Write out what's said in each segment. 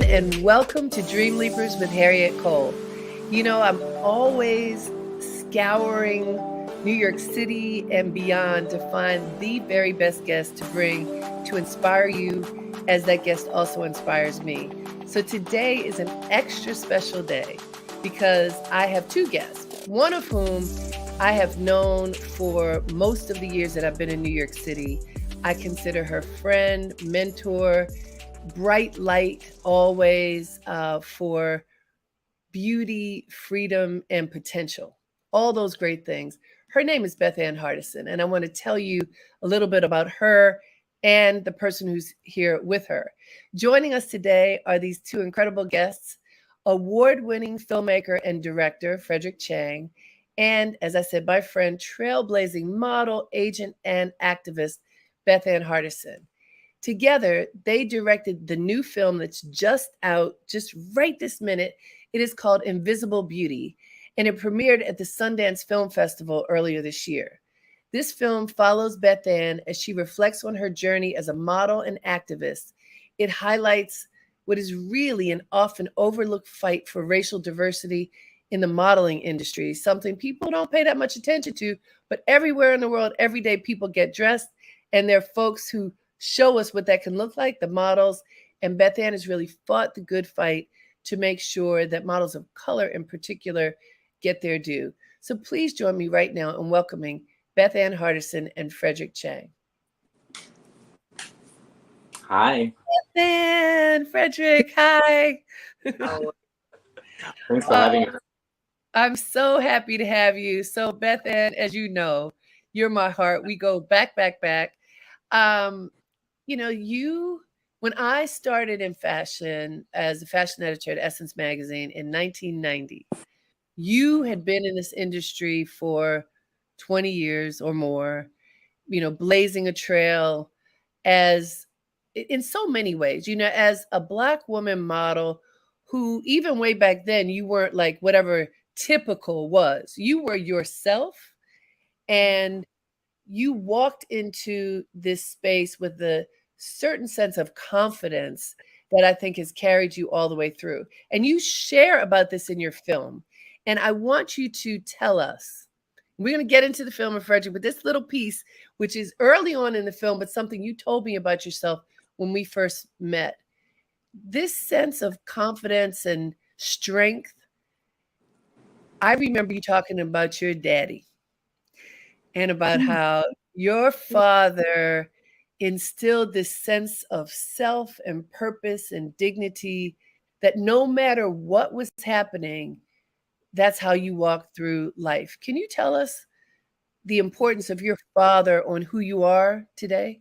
everyone, and welcome to Dreamleapers with Harriet Cole. You know, I'm always scouring New York City and beyond to find the very best guest to bring to inspire you as that guest also inspires me. So today is an extra special day because I have two guests, one of whom I have known for most of the years that I've been in New York City. I consider her friend, mentor, bright light always for beauty, freedom, and potential. All those great things. Her name is Bethann Hardison, and I want to tell you a little bit about her and the person who's here with her. Joining us today are these two incredible guests, award-winning filmmaker and director Frederic Tcheng, and as I said, my friend, trailblazing model, agent, and activist Bethann Hardison. Together, they directed the new film that's just out, just right this minute. It is called Invisible Beauty, and it premiered at the Sundance Film Festival earlier this year. This film follows Bethann as she reflects on her journey as a model and activist. It highlights what is really an often overlooked fight for racial diversity in the modeling industry, something people don't pay that much attention to, but everywhere in the world, every day people get dressed, and there are folks who show us what that can look like, the models. And Bethann has really fought the good fight to make sure that models of color in particular get their due. So please join me right now in welcoming Bethann Hardison and Frederic Tcheng. Hi. Bethann, Frederic, hi. Oh, thanks for having us. I'm so happy to have you. So Bethann, as you know, you're my heart. We go back. You know, when I started in fashion as a fashion editor at Essence Magazine in 1990, you had been in this industry for 20 years or more, you know, blazing a trail as in so many ways, you know, as a Black woman model who even way back then, you weren't like whatever typical was. You were yourself and you walked into this space with a certain sense of confidence that I think has carried you all the way through. And you share about this in your film. And I want you to tell us, we're going to get into the film of Frederic, but this little piece, which is early on in the film, but something you told me about yourself when we first met, this sense of confidence and strength, I remember you talking about your daddy and about how your father instilled this sense of self and purpose and dignity that no matter what was happening, that's how you walk through life. Can you tell us the importance of your father on who you are today?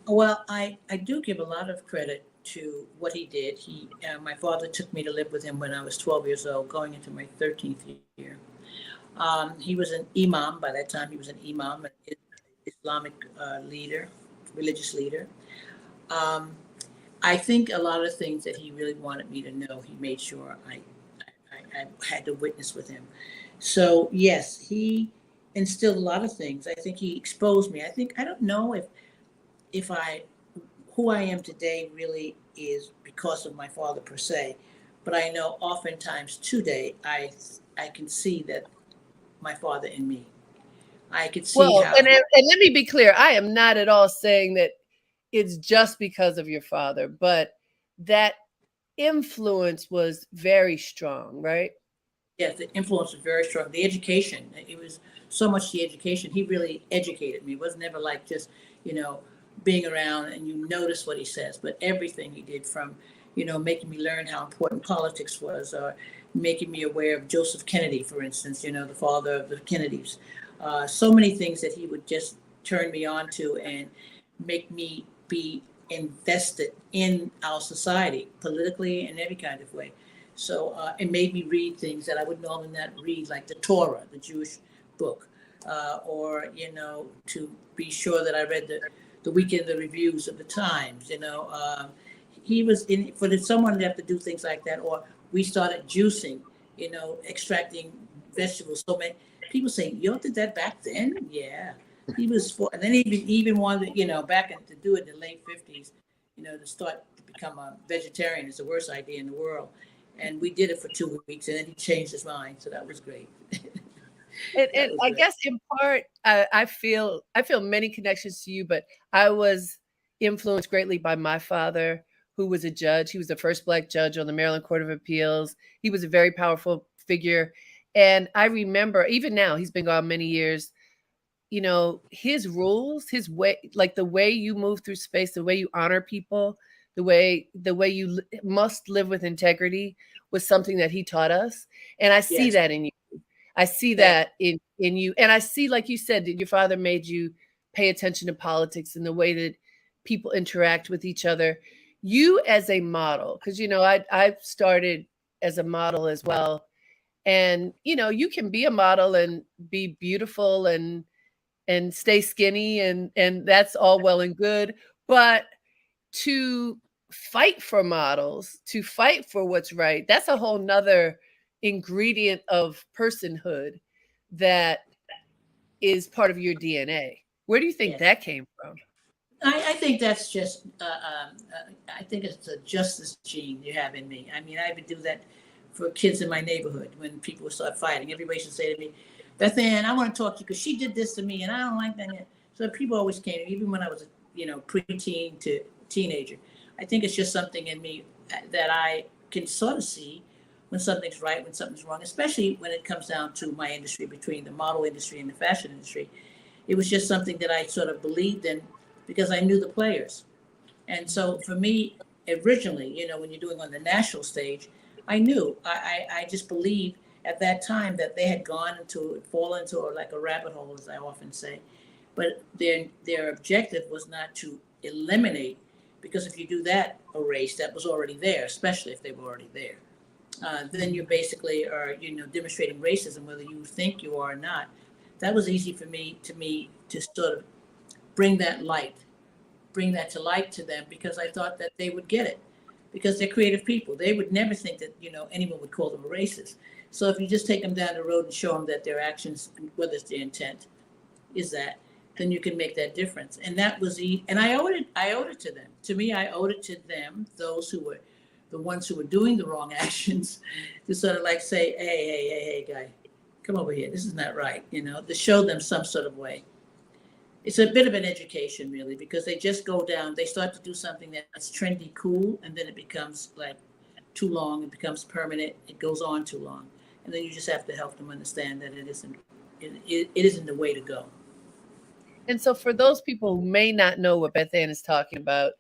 Well, I do give a lot of credit to what he did. My father took me to live with him when I was 12 years old, going into my 13th year. He was an imam. By that time, he was an imam, an Islamic leader, religious leader. I think a lot of things that he really wanted me to know, he made sure I had to witness with him. So yes, he instilled a lot of things. I think he exposed me. I don't know if who I am today really is because of my father per se, but I know oftentimes today I can see that my father in me. I could see Well, how. and let me be clear, I am not at all saying that it's just because of your father, but that influence was very strong, right? Yes, the influence was very strong. The education, it was so much the education. He really educated me. It was never like just, you know, being around and you notice what he says, but everything he did from, you know, making me learn how important politics was, or making me aware of Joseph Kennedy, for instance, you know, the father of the Kennedys. So many things that he would just turn me on to and make me be invested in our society, politically and every kind of way. So it made me read things that I would normally not read, like the Torah, the Jewish book, or, you know, to be sure that I read the weekend, the reviews of the Times, you know. He was in for someone to have to do things like that, or we started juicing, you know, extracting vegetables. So many people say, "You did that back then?" Yeah, he was for, and then he even wanted, you know, back in, to do it in the late 50s, you know, to start become a vegetarian is the worst idea in the world. And we did it for 2 weeks, and then he changed his mind. So that was great. And I guess in part, I feel many connections to you, but I was influenced greatly by my father, who was a judge. He was the first Black judge on the Maryland Court of Appeals. He was a very powerful figure. And I remember, even now, he's been gone many years, his rules, his way, like the way you move through space, the way you honor people, the way you must live with integrity was something that he taught us. And I see Yes. that in you. I see Yeah. that in you. And I see, like you said, that your father made you pay attention to politics and the way that people interact with each other. You as a model, because I started as a model as well. And you can be a model and be beautiful and stay skinny and that's all well and good. But to fight for models, to fight for what's right, that's a whole nother ingredient of personhood that is part of your DNA. Where do you think Yes. that came from? I think that's just, I think it's a justice gene you have in me. I mean, I would do that for kids in my neighborhood when people would start fighting. Everybody should say to me, Bethann, I want to talk to you because she did this to me and I don't like that. So people always came, even when I was preteen to teenager. I think it's just something in me that I can sort of see when something's right, when something's wrong, especially when it comes down to my industry, between the model industry and the fashion industry. It was just something that I sort of believed in because I knew the players. And so for me, originally, when you're doing on the national stage, I knew, I just believed at that time that they had fallen into like a rabbit hole, as I often say. But their objective was not to eliminate, because if you do that, a race that was already there, especially if they were already there, then you basically are, demonstrating racism, whether you think you are or not. That was easy for me to sort of bring that to light to them, because I thought that they would get it, because they're creative people. They would never think that, anyone would call them a racist. So if you just take them down the road and show them that their actions, whether it's their intent, is that, then you can make that difference. And that was and I owed it to them. To me, I owed it to them, those who were the ones who were doing the wrong actions, to sort of like say, hey, guy, come over here. This is not right, to show them some sort of way. It's a bit of an education, really, because they just go down, they start to do something that's trendy, cool, and then it becomes like too long, it becomes permanent, it goes on too long. And then you just have to help them understand that it isn't the way to go. And so for those people who may not know what Bethann is talking about,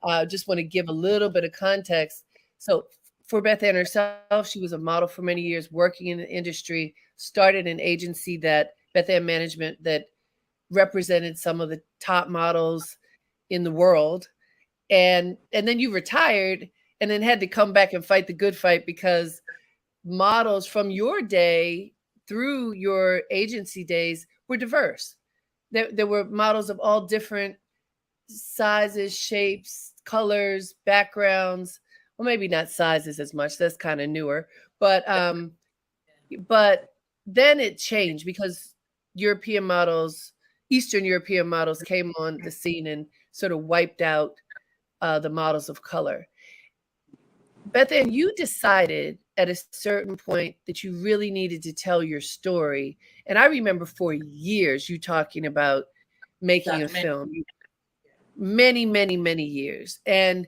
I just want to give a little bit of context. So for Bethann herself, she was a model for many years, working in the industry, started an agency, that Bethann Management, that represented some of the top models in the world. And then you retired and then had to come back and fight the good fight, because models from your day through your agency days were diverse. There were models of all different sizes, shapes, colors, backgrounds. Well, maybe not sizes as much. That's kind of newer. But then it changed because Eastern European models came on the scene and sort of wiped out the models of color. Bethann, you decided at a certain point that you really needed to tell your story. And I remember for years you talking about making a film, many, many, many years. And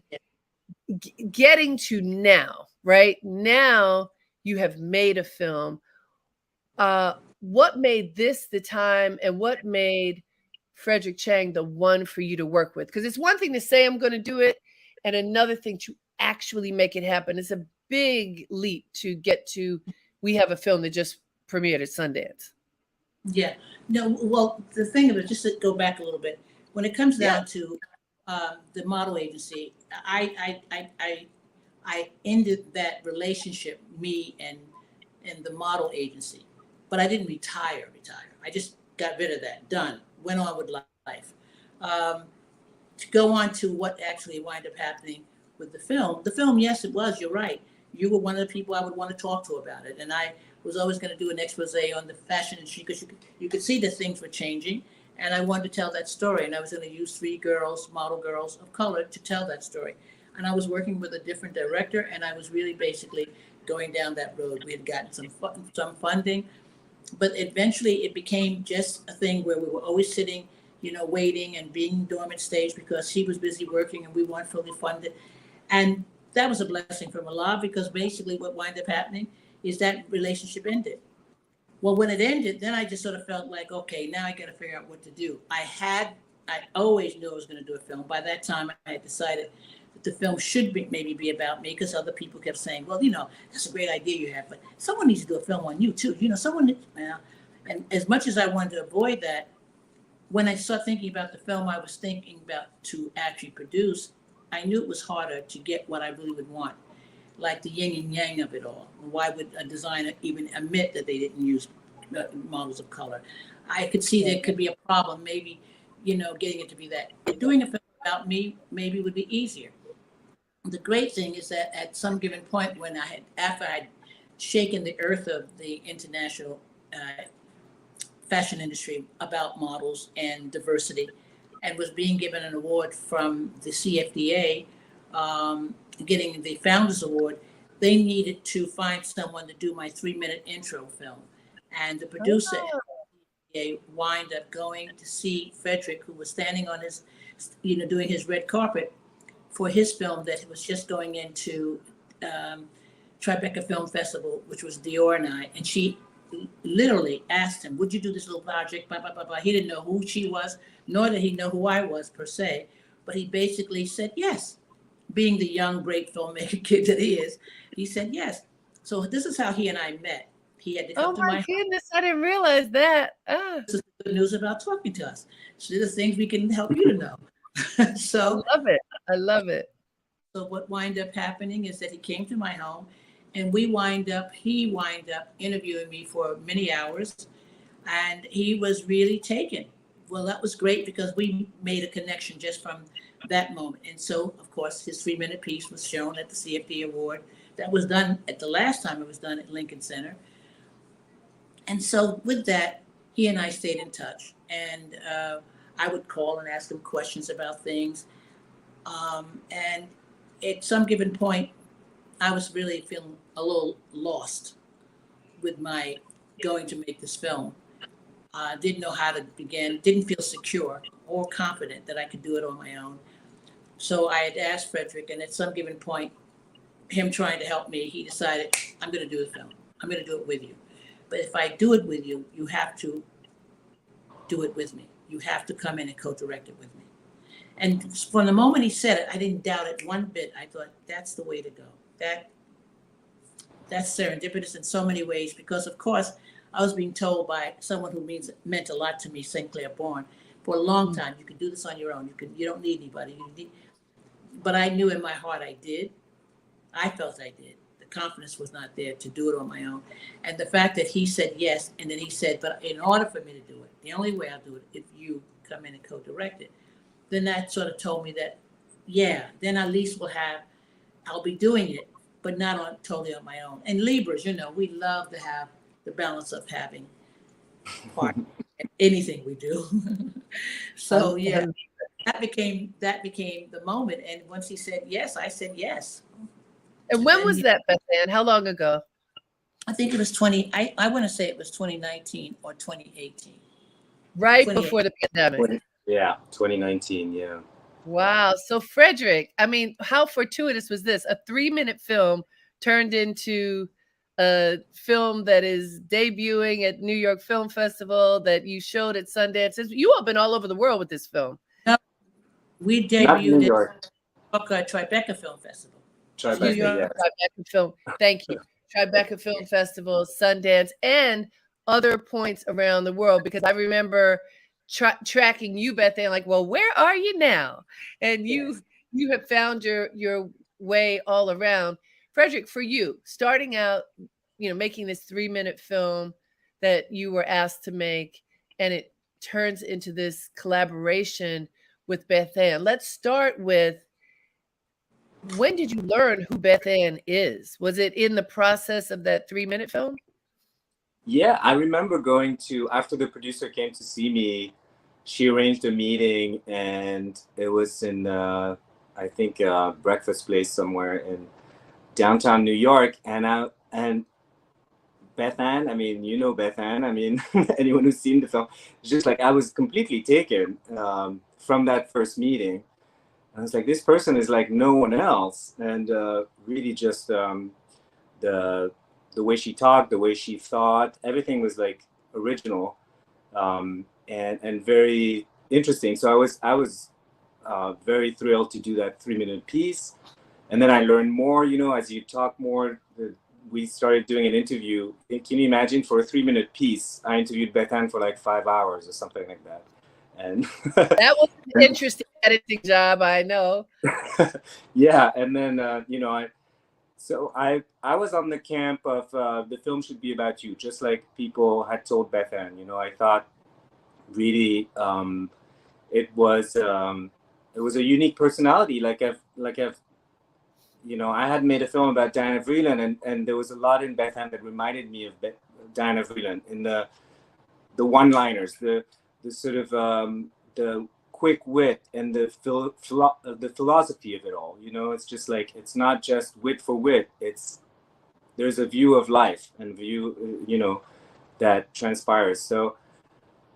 getting to now, right? Now you have made a film. What made this the time, and what made Frederic Tcheng the one for you to work with? Because it's one thing to say I'm going to do it, and another thing to actually make it happen. It's a big leap to get to. We have a film that just premiered at Sundance. Yeah. No, well, the thing of it, just to go back a little bit, when it comes down to the model agency, I ended that relationship, me and the model agency, but I didn't retire. I just got rid of that, done, went on with life. To go on to what actually wound up happening with the film, yes, it was, you're right. You were one of the people I would want to talk to about it. And I was always going to do an expose on the fashion industry, because you could see that things were changing. And I wanted to tell that story. And I was going to use 3 model girls of color, to tell that story. and I was working with a different director, and I was really basically going down that road. We had gotten some funding, but eventually it became just a thing where we were always sitting, waiting and being dormant stage because he was busy working and we weren't fully funded. And that was a blessing from Allah, because basically what wound up happening is that relationship ended. Well, when it ended, then I just sort of felt like, okay, now I got to figure out what to do. I always knew I was going to do a film. By that time, I had decided that the film should maybe be about me, because other people kept saying, well, that's a great idea you have, but someone needs to do a film on you too. And as much as I wanted to avoid that, when I started thinking about the film I was thinking about to actually produce, I knew it was harder to get what I really would want, like the yin and yang of it all. Why would a designer even admit that they didn't use models of color? I could see there could be a problem, maybe, getting it to be that. Doing a film about me maybe would be easier. The great thing is that at some given point, after I'd shaken the earth of the international fashion industry about models and diversity, and was being given an award from the CFDA, getting the Founders Award, they needed to find someone to do my 3-minute intro film. And the producer wind up going to see Frederic, who was standing on his, doing his red carpet for his film that was just going into Tribeca Film Festival, which was Dior and I. And she literally asked him, would you do this little project? Blah, blah, blah, blah. He didn't know who she was, nor did he know who I was per se. But he basically said yes. Being the young, great filmmaker kid that he is, he said yes. So this is how he and I met. He had to come to my house. Oh my goodness, I didn't realize that. This is the good news about talking to us. So these are things we can help you to know. So I love it. I love it. So what wind up happening is that he came to my home, and he wind up interviewing me for many hours, and he was really taken. Well, that was great because we made a connection just from that moment. And so, of course, his 3-minute piece was shown at the CFD Award. That was done at the last time it was done at Lincoln Center. And so with that, he and I stayed in touch. And I would call and ask him questions about things. And at some given point, I was really feeling a little lost with my going to make this film. Didn't know how to begin, didn't feel secure or confident that I could do it on my own. So I had asked Frederic, and at some given point, him trying to help me, he decided, I'm going to do the film. I'm going to do it with you. But if I do it with you, you have to do it with me. You have to come in and co-direct it with me. And from the moment he said it, I didn't doubt it one bit. I thought, that's the way to go. That's serendipitous in so many ways, because, of course, I was being told by someone who meant a lot to me, St. Clair Bourne, for a long time, you can do this on your own. You don't need anybody. But I knew in my heart I did. I felt I did. The confidence was not there to do it on my own. And the fact that he said yes, and then he said, but in order for me to do it, the only way I'll do it if you come in and co-direct it, then that sort of told me that, yeah, then at least I'll be doing it, but not totally on my own. And Libras, we love to have the balance of having part in anything we do. So yeah, that became the moment. And once he said yes, I said yes. And when was that, Bethann? How long ago? I think it was I want to say it was 2019 or 2018. Right before the pandemic. Yeah, 2019, yeah. Wow. So Frederic, I mean, how fortuitous was this? A 3-minute film turned into a film that is debuting at New York Film Festival, that you showed at Sundance. You all been all over the world with this film. No, we debuted at Tribeca Film Festival. New York, yes. Tribeca Film. Thank you. Tribeca Film Festival, Sundance, and other points around the world, because I remember tracking you, Bethann, like, well, where are you now? And you have found your way all around. Frederic, for you, starting out, making this 3-minute film that you were asked to make, and it turns into this collaboration with Bethann. Let's start with, when did you learn who Bethann is? Was it in the process of that 3-minute film? Yeah, I remember after the producer came to see me, she arranged a meeting, and it was in I think, breakfast place somewhere in downtown New York, and Bethann, I mean, you know Bethann, I mean, anyone who's seen the film, it's just like I was completely taken from that first meeting. I was like, this person is like no one else, and really just the the way she talked, the way she thought, everything was like original, and very interesting. So I was very thrilled to do that 3 minute piece, and then I learned more. You know, as you talk more, we started doing an interview. Can you imagine, for a 3 minute piece, I interviewed Bethann for like 5 hours or something like that, and That was an interesting editing job, I know. yeah, and then I was on the camp of the film should be about you, just like people had told Bethann. You know, I thought really it was it was a unique personality. I've I had made a film about Diana Vreeland, and there was a lot in Bethann that reminded me of Diana Vreeland in the one-liners, the sort of the quick wit and the philosophy of it all. You know, it's just like, it's not just wit for wit. There's a view of life and view, that transpires. So,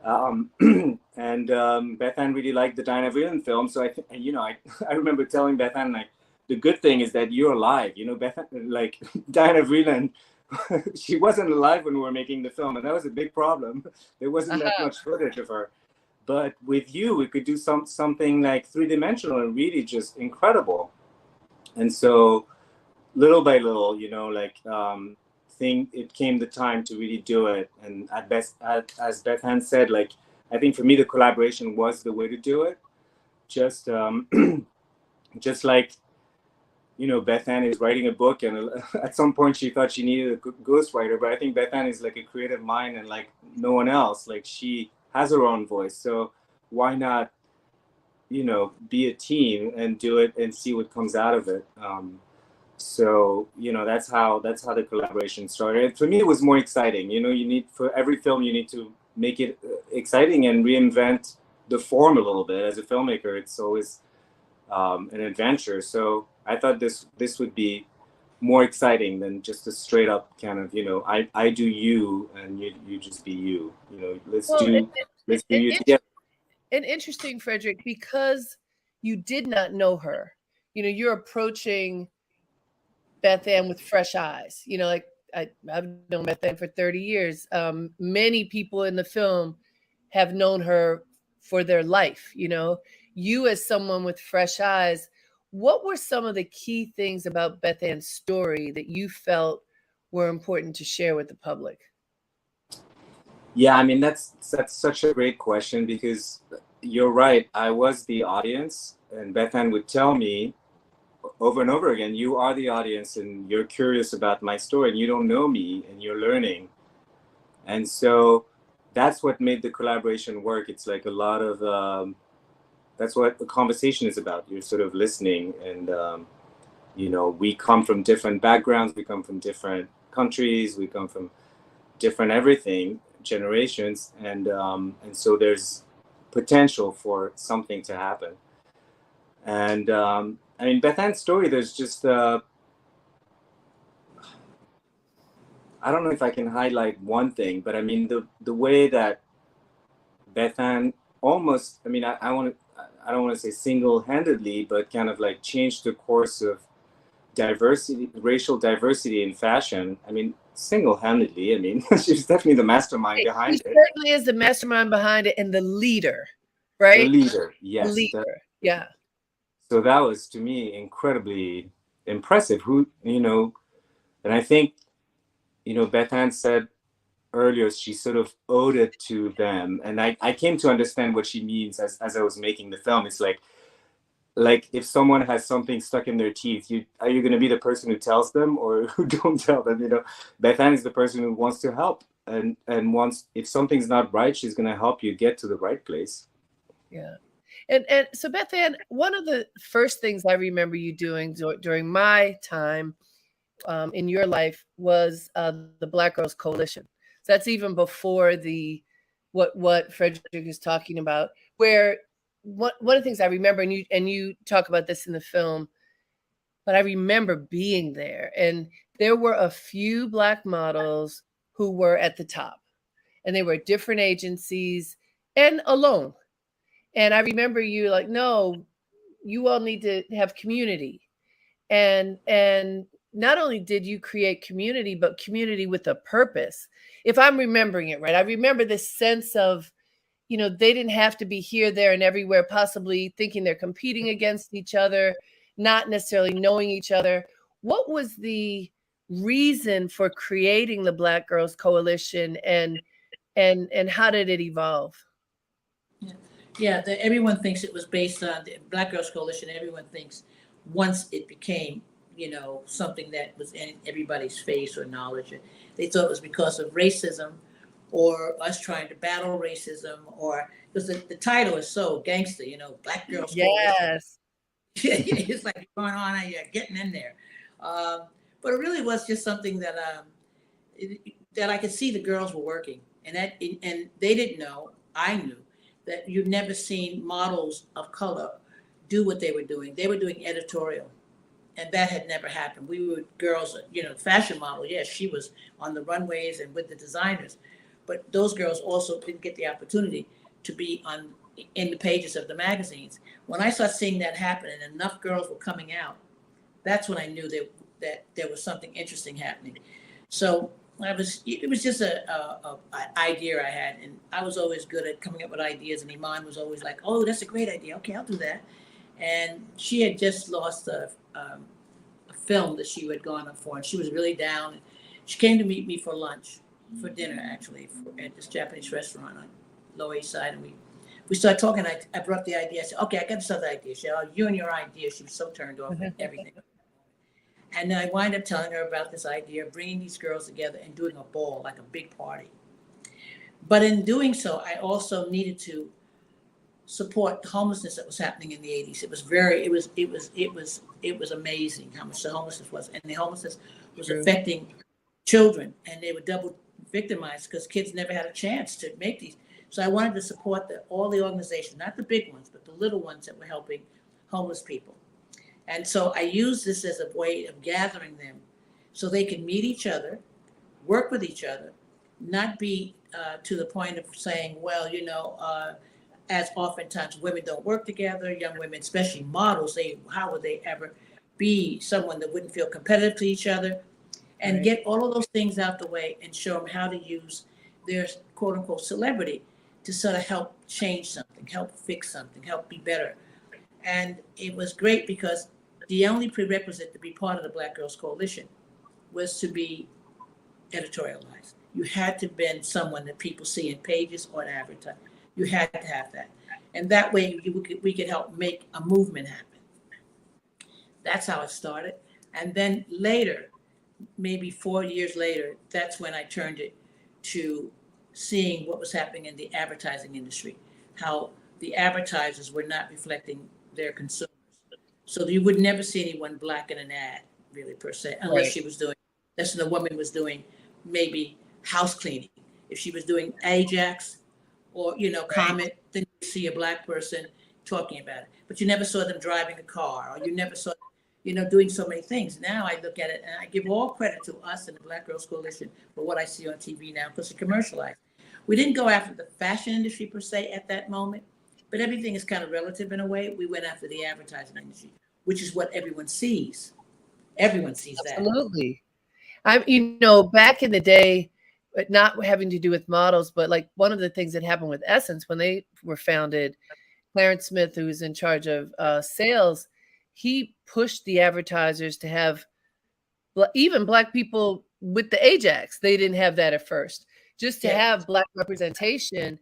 and Bethann really liked the Diana Vreeland film. So I remember telling Bethann, like, the good thing is that you're alive. You know, Bethann, like Diana Vreeland, she wasn't alive when we were making the film, and that was a big problem. There wasn't that much footage of her. But with you, we could do something like three-dimensional and really just incredible. And so, little by little, it came the time to really do it. And as Bethann said, like, I think for me, the collaboration was the way to do it. Just just like, Bethann is writing a book, and at some point she thought she needed a ghostwriter, but I think Bethann is like a creative mind, and like no one else. Like, she has her own voice, so why not, be a team and do it and see what comes out of it. So that's how the collaboration started. And for me, it was more exciting. For every film, you need to make it exciting and reinvent the form a little bit. As a filmmaker, it's always an adventure. So I thought this would be more exciting than just a straight up kind of, I do you and you just be you. Let's do you together. And interesting, Frederic, because you did not know her. You're approaching Bethann with fresh eyes. Like, I've known Bethann for 30 years. Many people in the film have known her for their life. You as someone with fresh eyes, what were some of the key things about Bethann's story that you felt were important to share with the public? Yeah, I mean, that's such a great question, because you're right. I was the audience, and Bethann would tell me over and over again, you are the audience and you're curious about my story and you don't know me and you're learning. And so that's what made the collaboration work. It's like a lot of, that's what the conversation is about. You're sort of listening, and, we come from different backgrounds. We come from different countries. We come from different everything, generations. And so there's potential for something to happen. And I mean, Bethann's story, there's just, I don't know if I can highlight one thing, but I mean, the way that Bethann almost, I mean, I don't want to say single-handedly, but kind of like changed the course of diversity, racial diversity in fashion. I mean, single-handedly, I mean, she's definitely the mastermind behind it. She certainly is the mastermind behind it and the leader, right? The leader, yes. The leader, yeah. So that was, to me, incredibly impressive. And I think, Bethann said earlier she sort of owed it to them. And I came to understand what she means as I was making the film. It's like if someone has something stuck in their teeth, are you going to be the person who tells them or who don't tell them? Bethann is the person who wants to help, and wants, if something's not right, she's going to help you get to the right place. Yeah. And so, Bethann, one of the first things I remember you doing during my time in your life was the Black Girls Coalition. So that's even before what Frederic is talking about, where one of the things I remember, and you talk about this in the film, but I remember being there, and there were a few Black models who were at the top, and they were at different agencies and alone. And I remember you like, no, you all need to have community. And not only did you create community, but community with a purpose. If I'm remembering it right, I remember this sense of, they didn't have to be here, there, and everywhere, possibly thinking they're competing against each other, not necessarily knowing each other. What was the reason for creating the Black Girls Coalition, and how did it evolve? Yeah, everyone thinks it was based on the Black Girls Coalition. Everyone thinks once it became, something that was in everybody's face or knowledge, they thought it was because of racism or us trying to battle racism, or because the title is so gangster, Black Girls Coalition. Yes. It's like you're going on and you're getting in there. But it really was just something that that I could see the girls were working, and they didn't know, I knew, that you've never seen models of color do what they were doing. They were doing editorial, and that had never happened. We were girls, fashion model. Yes, she was on the runways and with the designers, but those girls also didn't get the opportunity to be in the pages of the magazines. When I started seeing that happen and enough girls were coming out, that's when I knew that there was something interesting happening. So it was just an idea I had, and I was always good at coming up with ideas, and Iman was always like, oh, that's a great idea. Okay, I'll do that. And she had just lost a film that she had gone up for, and she was really down. She came to meet me for lunch, for dinner, actually, at this Japanese restaurant on Lower East Side, and we started talking. I brought up the idea. I said, okay, I got this other idea. She said, oh, you and your idea. She was so turned off at everything. And then I wind up telling her about this idea of bringing these girls together and doing a ball, like a big party. But in doing so, I also needed to support the homelessness that was happening in the 80s. It was amazing how much the homelessness was. And the homelessness was True. affecting children, and they were double victimized because kids never had a chance to make these. So I wanted to support all the organizations, not the big ones, but the little ones that were helping homeless people. And so I used this as a way of gathering them so they could meet each other, work with each other, not be to the point of saying, well, as oftentimes women don't work together, young women, especially models, how would they ever be someone that wouldn't feel competitive to each other? And Right. get all of those things out the way and show them how to use their quote unquote celebrity to sort of help change something, help fix something, help be better. And it was great because the only prerequisite to be part of the Black Girls Coalition was to be editorialized. You had to have been someone that people see in pages or in advertising. You had to have that. And that way we could help make a movement happen. That's how it started. And then later, maybe 4 years later, that's when I turned it to seeing what was happening in the advertising industry, how the advertisers were not reflecting their consumers. So you would never see anyone Black in an ad, really, per se, unless Right. Unless the woman was doing maybe house cleaning. If she was doing Ajax or, Right. Comet, then you see a Black person talking about it. But you never saw them driving a car, or you never saw them, doing so many things. Now I look at it and I give all credit to us and the Black Girls Coalition for what I see on TV now, because it's commercialized. We didn't go after the fashion industry per se at that moment, but everything is kind of relative in a way. We went after the advertising industry, which is what everyone sees. Everyone sees that. Absolutely. Back in the day, but not having to do with models, but like one of the things that happened with Essence when they were founded, Clarence Smith, who was in charge of sales, he pushed the advertisers to have even Black people with the Ajax. They didn't have that at first. Just to have Black representation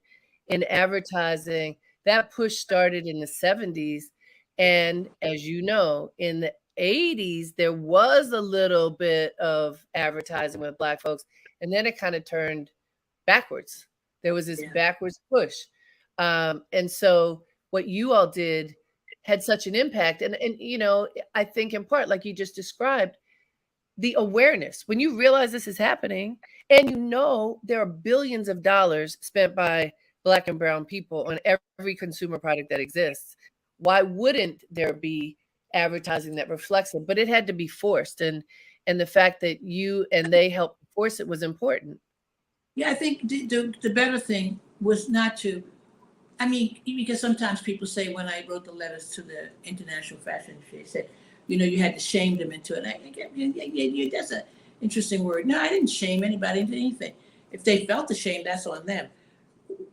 in advertising, that push started in the 70s. And as you know, in the 80s, there was a little bit of advertising with Black folks, and then it kind of turned backwards. There was this backwards push. And so what you all did had such an impact. And I think in part, like you just described, the awareness, when you realize this is happening and there are billions of dollars spent by Black and brown people on every consumer product that exists. Why wouldn't there be advertising that reflects it? But it had to be forced, and the fact that you and they helped force it was important. Yeah, I think the better thing was not to, I mean, because sometimes people say when I wrote the letters to the international fashion industry, they said, you had to shame them into it. And that's an interesting word. No, I didn't shame anybody into anything. If they felt ashamed, that's on them.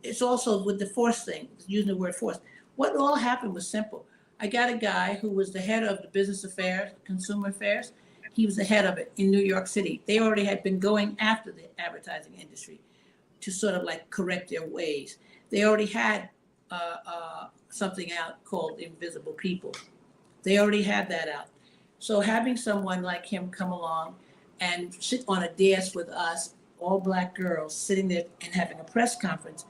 It's also with the force thing, using the word force. What all happened was simple. I got a guy who was the head of the business affairs, consumer affairs. He was the head of it in New York City. They already had been going after the advertising industry to sort of like correct their ways. They already had something out called Invisible People. They already had that out. So having someone like him come along and sit on a dais with us, all Black girls, sitting there and having a press conference,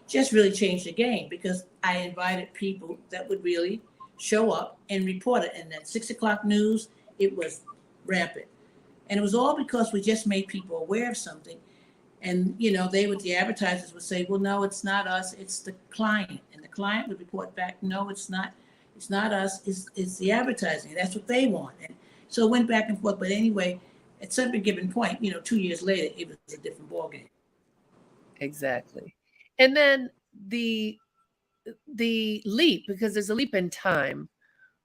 just really changed the game, because I invited people that would really show up and report it. And that 6 o'clock news, it was rampant. And it was all because we just made people aware of something. And, the advertisers would say, well, no, it's not us, it's the client. And the client would report back, no, it's not us, it's the advertising. That's what they want. And so it went back and forth. But anyway, at some given point, 2 years later, it was a different ballgame. Exactly. And then the leap, because there's a leap in time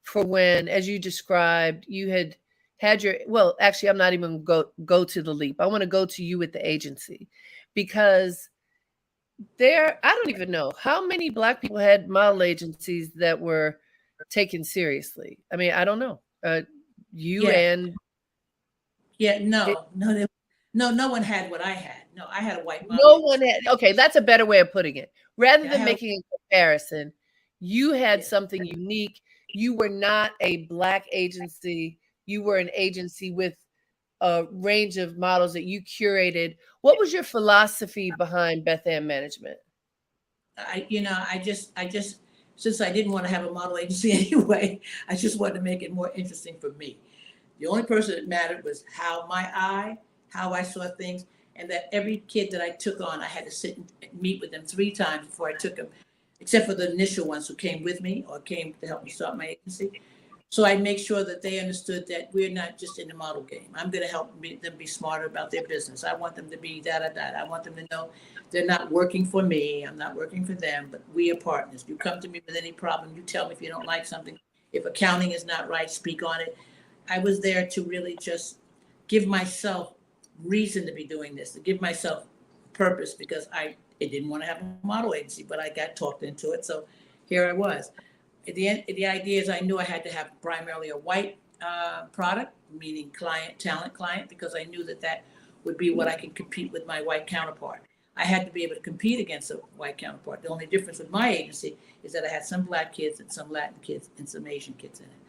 for when, as you described, you had your, well, actually, I'm not even go to the leap. I want to go to you with the agency, because I don't even know how many Black people had model agencies that were taken seriously. I mean, I don't know. You and no one had what I had. No, I had a white model. No one had. Okay, that's a better way of putting it. Rather than making a comparison, you had something unique. You were not a Black agency. You were an agency with a range of models that you curated. What was your philosophy behind Bethann Management? I just since I didn't want to have a model agency anyway, I just wanted to make it more interesting for me. The only person that mattered was how I saw things, and that every kid that I took on, I had to sit and meet with them 3 times before I took them, except for the initial ones who came with me or came to help me start my agency. So I make sure that they understood that we're not just in the model game. I'm going to help them be smarter about their business. I want them to be da-da-da. I want them to know they're not working for me. I'm not working for them, but we are partners. You come to me with any problem. You tell me if you don't like something. If accounting is not right, speak on it. I was there to really just give myself reason to be doing this, to give myself purpose, because I didn't want to have a model agency, but I got talked into it. So here I was. The idea is I knew I had to have primarily a white product, meaning talent client, because I knew that would be what I can compete with my white counterpart. I had to be able to compete against a white counterpart. The only difference with my agency is that I had some Black kids and some Latin kids and some Asian kids in it.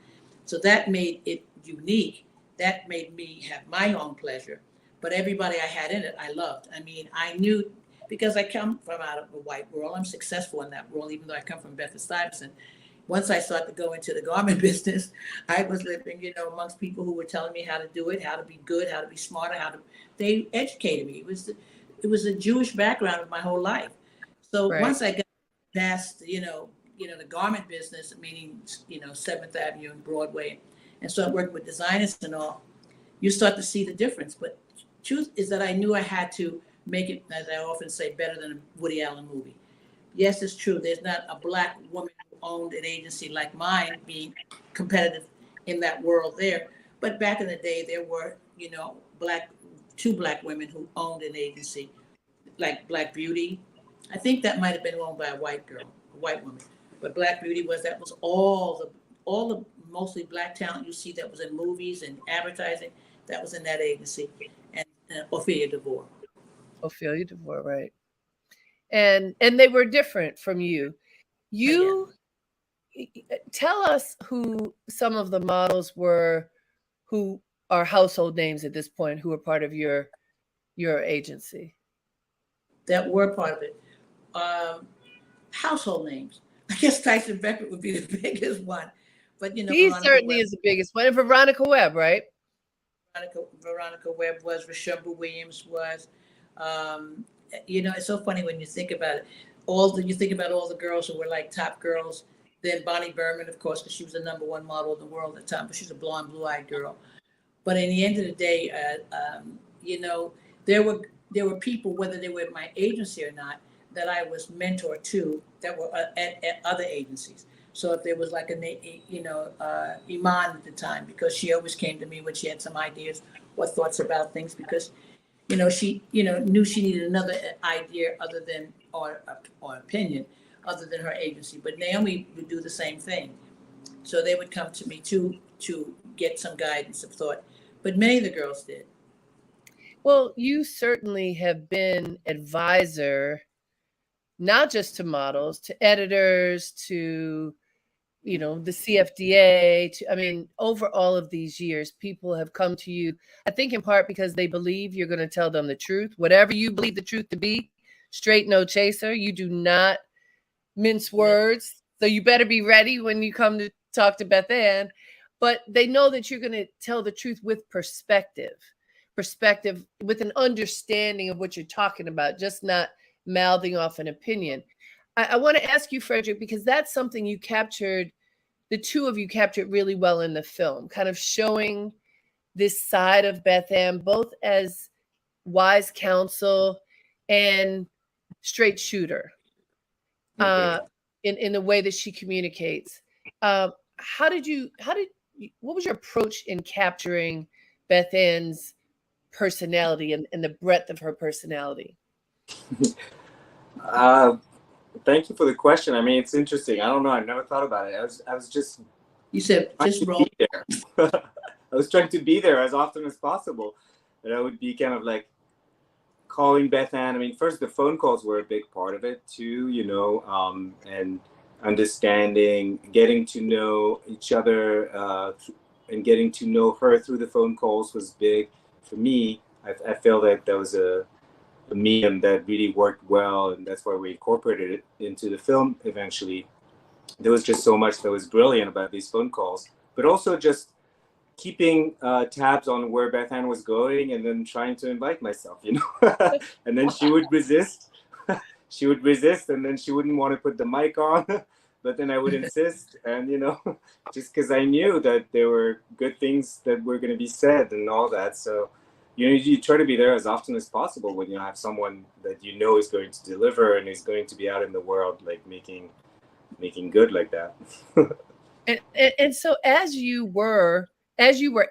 So that made it unique. That made me have my own pleasure. But everybody I had in it, I loved. I mean, I knew, because I come from out of a white world, I'm successful in that world, even though I come from Bethann Stuyvesant. Once I started to go into the garment business, I was living, amongst people who were telling me how to do it, how to be good, how to be smarter, they educated me. It was a Jewish background of my whole life. So once I got past, the garment business, meaning, 7th Avenue and Broadway, and started working with designers and all, you start to see the difference. But truth is that I knew I had to make it, as I often say, better than a Woody Allen movie. Yes, it's true. There's not a Black woman who owned an agency like mine being competitive in that world there. But back in the day, there were, 2 Black women who owned an agency, like Black Beauty. I think that might have been owned by a white woman. But Black Beauty was all the mostly Black talent you see that was in movies and advertising, that was in that agency, and Ophelia DeVore. Ophelia DeVore, right. And they were different from you. Tell us who some of the models were who are household names at this point, who are part of your agency. That were part of it. Household names. I guess Tyson Beckford would be the biggest one. But he Veronica certainly Webb, is the biggest one. And Veronica Webb, right? Veronica Webb was, Rashumba Williams was. It's so funny when you think about it. you think about all the girls who were like top girls. Then Bonnie Berman, of course, because she was the #1 model in the world at the time, but she's a blonde, blue-eyed girl. But in the end of the day, you know, there were people, whether they were at my agency or not, that I was mentored to that were at other agencies. So if there was like Iman at the time, because she always came to me when she had some ideas or thoughts about things, because she knew she needed another idea other than or opinion other than her agency. But Naomi would do the same thing. So they would come to me to get some guidance of thought. But many of the girls did. Well, you certainly have been advisor, not just to models, to editors, to the CFDA, I mean, over all of these years, people have come to you, I think in part because they believe you're going to tell them the truth. Whatever you believe the truth to be, straight, no chaser. You do not mince words. So you better be ready when you come to talk to Bethann. But they know that you're going to tell the truth with perspective with an understanding of what you're talking about, just not mouthing off an opinion. I want to ask you, Frederic, because that's something you captured, the two of you captured really well in the film, kind of showing this side of Bethann, both as wise counsel and straight shooter, in the way that she communicates. What was your approach in capturing Bethann's personality and the breadth of her personality? Thank you for the question. I mean, it's interesting. I don't know. I never thought about it. I was just. You said just roll. Be there. I was trying to be there as often as possible, and I would be kind of like calling Bethann. I mean, first the phone calls were a big part of it too, and understanding, getting to know each other, and getting to know her through the phone calls was big for me. I feel that there was a medium that really worked well, and that's why we incorporated it into the film eventually. There was just so much that was brilliant about these phone calls, but also just keeping tabs on where Bethann was going and then trying to invite myself, and then she would resist. She would resist, and then she wouldn't want to put the mic on, but then I would insist, and just because I knew that there were good things that were going to be said and all that. So you try to be there as often as possible when you have someone that is going to deliver and is going to be out in the world, like making good like that. and so as you were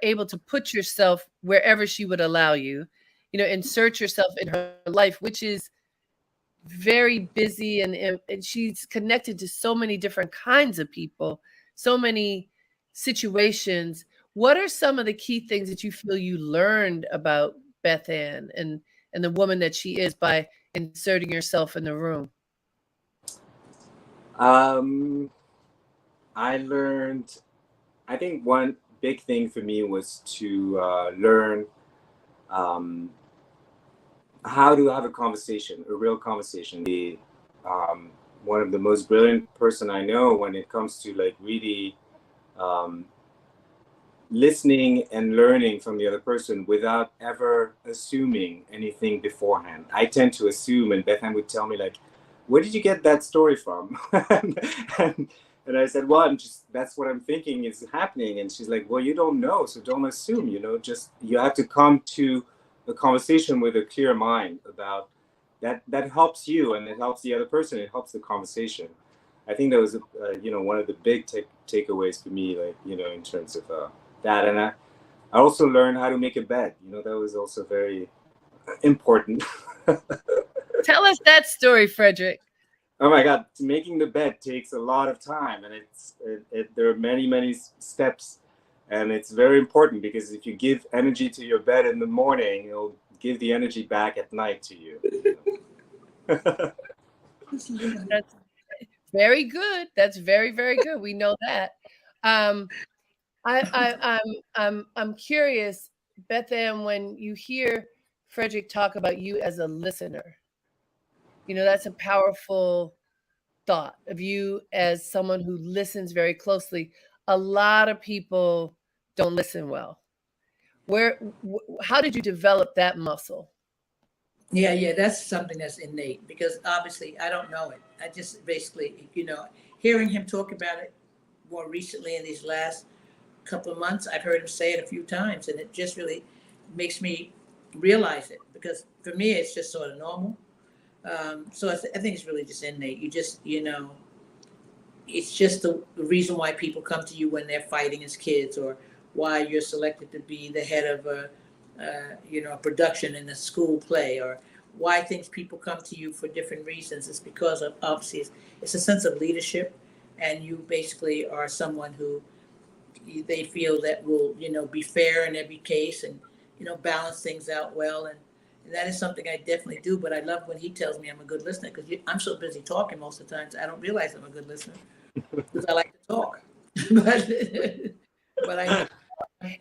able to put yourself wherever she would allow you, insert yourself in her life, which is very busy, and she's connected to so many different kinds of people, so many situations. What are some of the key things that you feel you learned about Bethann and the woman that she is by inserting yourself in the room? I learned, I think one big thing for me was to learn how to have a conversation, a real conversation. One of the most brilliant person I know when it comes to like really listening and learning from the other person without ever assuming anything beforehand. I tend to assume, and Bethann would tell me like, where did you get that story from? and I said, well, that's what I'm thinking is happening. And she's like, well, you don't know, so don't assume, just you have to come to a conversation with a clear mind about that. That helps you, and it helps the other person. It helps the conversation. I think that was, one of the big takeaways for me, like, in terms of that. And I also learned how to make a bed. That was also very important. Tell us that story, Frederic. Oh my God, making the bed takes a lot of time, and there are many steps, and it's very important because if you give energy to your bed in the morning, it'll give the energy back at night to you. That's very good. That's very, very good. We know that. I'm curious, Bethann, when you hear Frederic talk about you as a listener, that's a powerful thought of you as someone who listens very closely. A lot of people don't listen well. How did you develop that muscle? Yeah, that's something that's innate because obviously I don't know it. I just basically, hearing him talk about it more recently in these last couple of months, I've heard him say it a few times, and it just really makes me realize it because for me, it's just sort of normal. So I think it's really just innate. You just, it's just the reason why people come to you when they're fighting as kids, or why you're selected to be the head of a production in a school play, or why things people come to you for different reasons. It's because of obviously it's a sense of leadership, and you basically are someone who they feel that will be fair in every case, and balance things out well, and that is something I definitely do. But I love when he tells me I'm a good listener because I'm so busy talking most of the times I don't realize I'm a good listener because I like to talk. but but I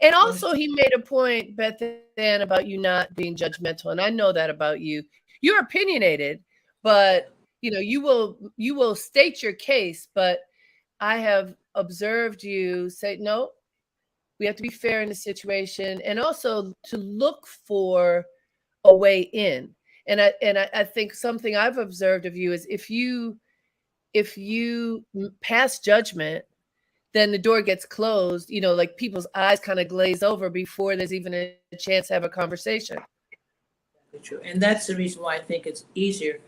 And also, he made a point, Bethann, about you not being judgmental, and I know that about you. You're opinionated, but you will state your case. But I have observed you say, no, we have to be fair in the situation, and also to look for a way in. And I think something I've observed of you is if you pass judgment, then the door gets closed, like people's eyes kind of glaze over before there's even a chance to have a conversation. true, and that's the reason why I think it's easier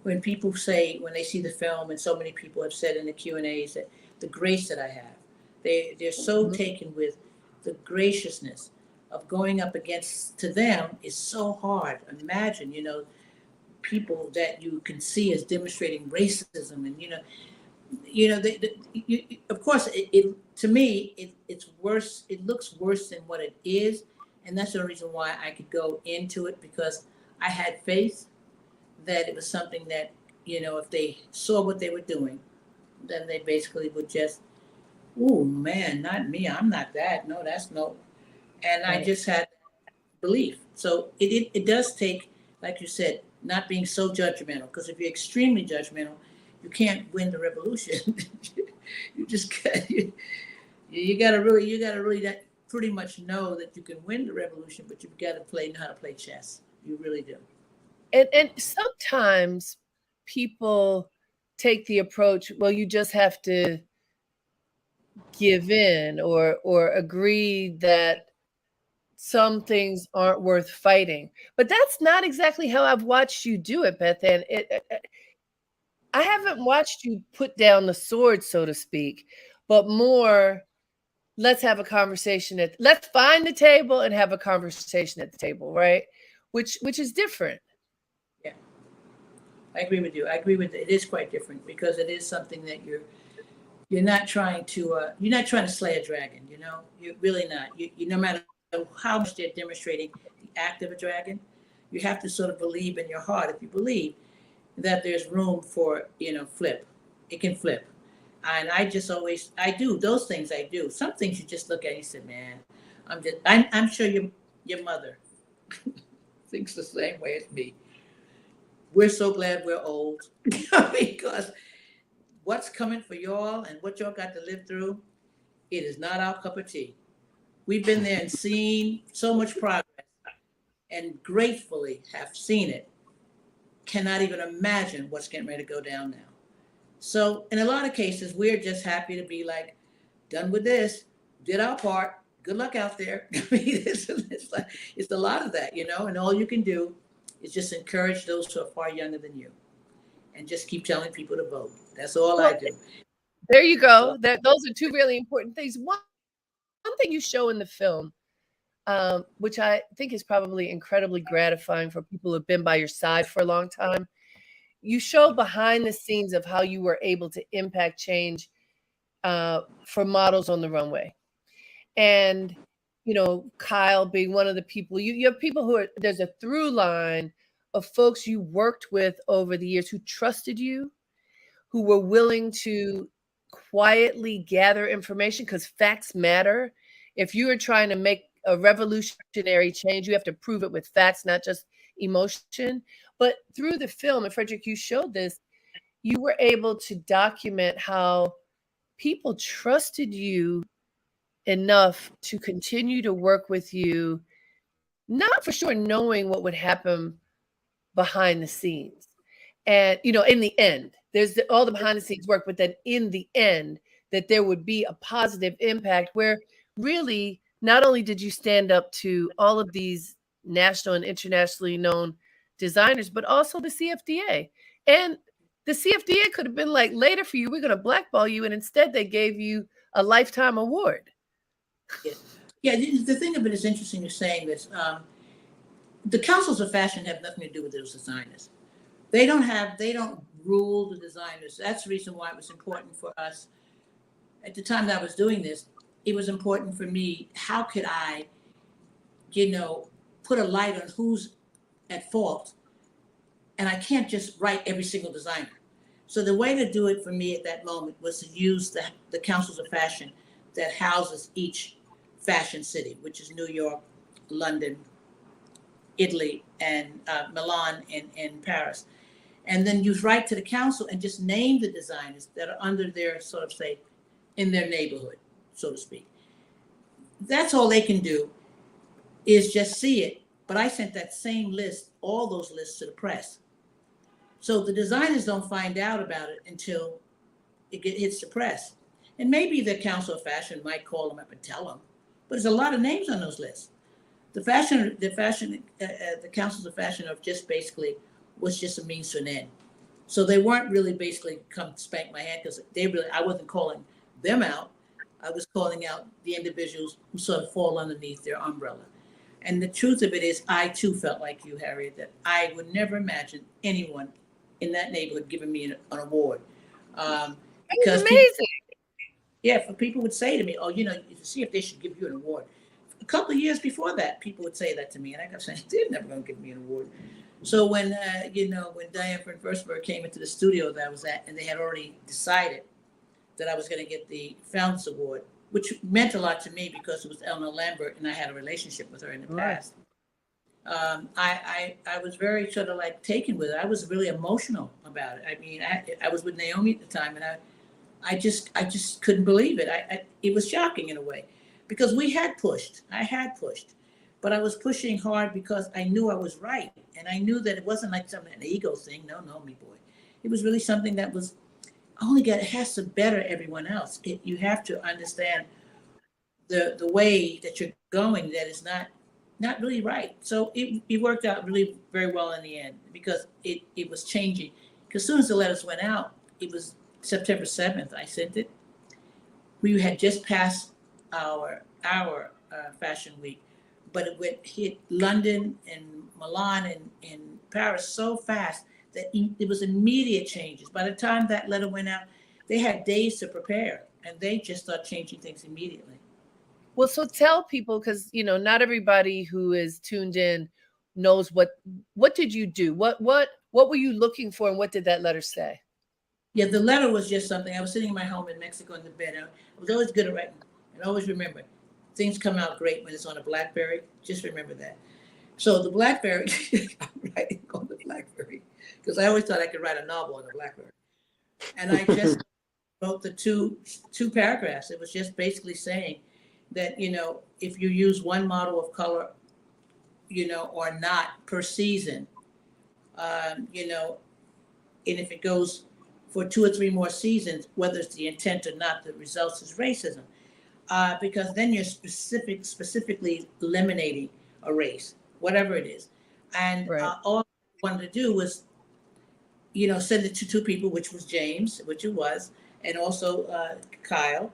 when people say when they see the film, and so many people have said in the Q&As that the grace that I have, they're so Mhm. taken with the graciousness of going up against, to them is so hard. Imagine, people that you can see as demonstrating racism, and of course it to me it's worse. It looks worse than what it is, and that's the reason why I could go into it, because I had faith that it was something that, if they saw what they were doing, then they basically would just, oh man, not me. I'm not that. No, that's no. And I Right. just had belief. So it does take, like you said, not being so judgmental. Because if you're extremely judgmental, you can't win the revolution. you just got, you got to really, that pretty much know that you can win the revolution, but you've got to know how to play chess. You really do. And sometimes people take the approach, well, you just have to give in or agree that some things aren't worth fighting. But that's not exactly how I've watched you do it, Bethann. I haven't watched you put down the sword, so to speak, but more, let's have a conversation let's find the table and have a conversation at the table, right? Which is different. Yeah. I agree with you. I agree with it. It is quite different because it is something that you're not trying to slay a dragon. You're really not. You no matter how much they're demonstrating the act of a dragon, you have to sort of believe in your heart. If you believe that there's room for flip, it can flip. And I do those things. I do some things you just look at and you say, man, I'm sure your mother thinks the same way as me. We're so glad we're old because what's coming for y'all and what y'all got to live through, it is not our cup of tea. We've been there and seen so much progress and gratefully have seen it. Cannot even imagine what's getting ready to go down now. So, in a lot of cases, we're just happy to be like, done with this, did our part. Good luck out there. I mean, it's a lot of that, and all you can do is just encourage those who are far younger than you and just keep telling people to vote. That's all I Well, do. there you That's all. go. Those are two really important things. One thing you show in the film, which I think is probably incredibly gratifying for people who have been by your side for a long time. You show behind the scenes of how you were able to impact change for models on the runway. And, Kyle being one of the people, you have people there's a through line of folks you worked with over the years who trusted you, who were willing to quietly gather information because facts matter. If you are trying to make a revolutionary change, you have to prove it with facts, not just emotion. But through the film, and Frederic, you showed this, you were able to document how people trusted you enough to continue to work with you, not for sure knowing what would happen behind the scenes. And, in the end, there's all the behind the scenes work, but then in the end, that there would be a positive impact where really not only did you stand up to all of these national and internationally known designers, but also the CFDA. And the CFDA could have been like, later for you, we're going to blackball you. And instead, they gave you a lifetime award. Yeah, the thing of it is interesting you're saying this. The councils of fashion have nothing to do with those designers. They don't rule the designers. That's the reason why it was important for us. At the time that I was doing this, it was important for me, how could I, put a light on who's at fault? And I can't just write every single designer. So the way to do it for me at that moment was to use the councils of fashion that houses each fashion city, which is New York, London, Italy, and Milan, and Paris. And then you write to the council and just name the designers that are under their, sort of say, in their neighborhood, so to speak. That's all they can do is just see it. But I sent that same list, all those lists, to the press. So the designers don't find out about it until it hits the press. And maybe the council of fashion might call them up and tell them, but there's a lot of names on those lists. The councils of fashion are just basically was just a means to an end. So they weren't really basically come spank my hand, because I wasn't calling them out. I was calling out the individuals who sort of fall underneath their umbrella. And the truth of it is, I too felt like you, Harriet, that I would never imagine anyone in that neighborhood giving me an award. Because amazing. People would say to me, "Oh, to see if they should give you an award." A couple of years before that, people would say that to me, and I kept saying, "They're never going to give me an award." So when Diane von Furstenberg came into the studio that I was at, and they had already decided that I was going to get the Founds Award, which meant a lot to me because it was Eleanor Lambert, and I had a relationship with her in the past. I was very sort of like taken with it. I was really emotional about it. I mean, I was with Naomi at the time, and I just couldn't believe it. It was shocking in a way, because I had pushed, but I was pushing hard because I knew I was right. And I knew that it wasn't like an ego thing. No, me boy. It was really something that was it has to better everyone else. You have to understand the way that you're going that is not really right. So it worked out really very well in the end, because it was changing. Because as soon as the letters went out, it was September 7th, I sent it. We had just passed our fashion week, but it hit London and Milan and Paris so fast that it was immediate changes. By the time that letter went out, they had days to prepare, and they just started changing things immediately. Well, so tell people, because not everybody who is tuned in knows what did you do? What were you looking for, and what did that letter say? Yeah, the letter was just something. I was sitting in my home in Mexico in the bed. I was always good at writing, and always remember, things come out great when it's on a BlackBerry. Just remember that. So the BlackBerry, I'm writing on the BlackBerry, because I always thought I could write a novel on a BlackBerry. And I just wrote the two paragraphs. It was just basically saying that, if you use one model of color, or not per season, and if it goes for 2 or 3 more seasons, whether it's the intent or not, the results is racism. Because then you're specifically eliminating a race, whatever it is. And right. All I wanted to do was, send it to 2 people, which was James, which it was, and also Kyle,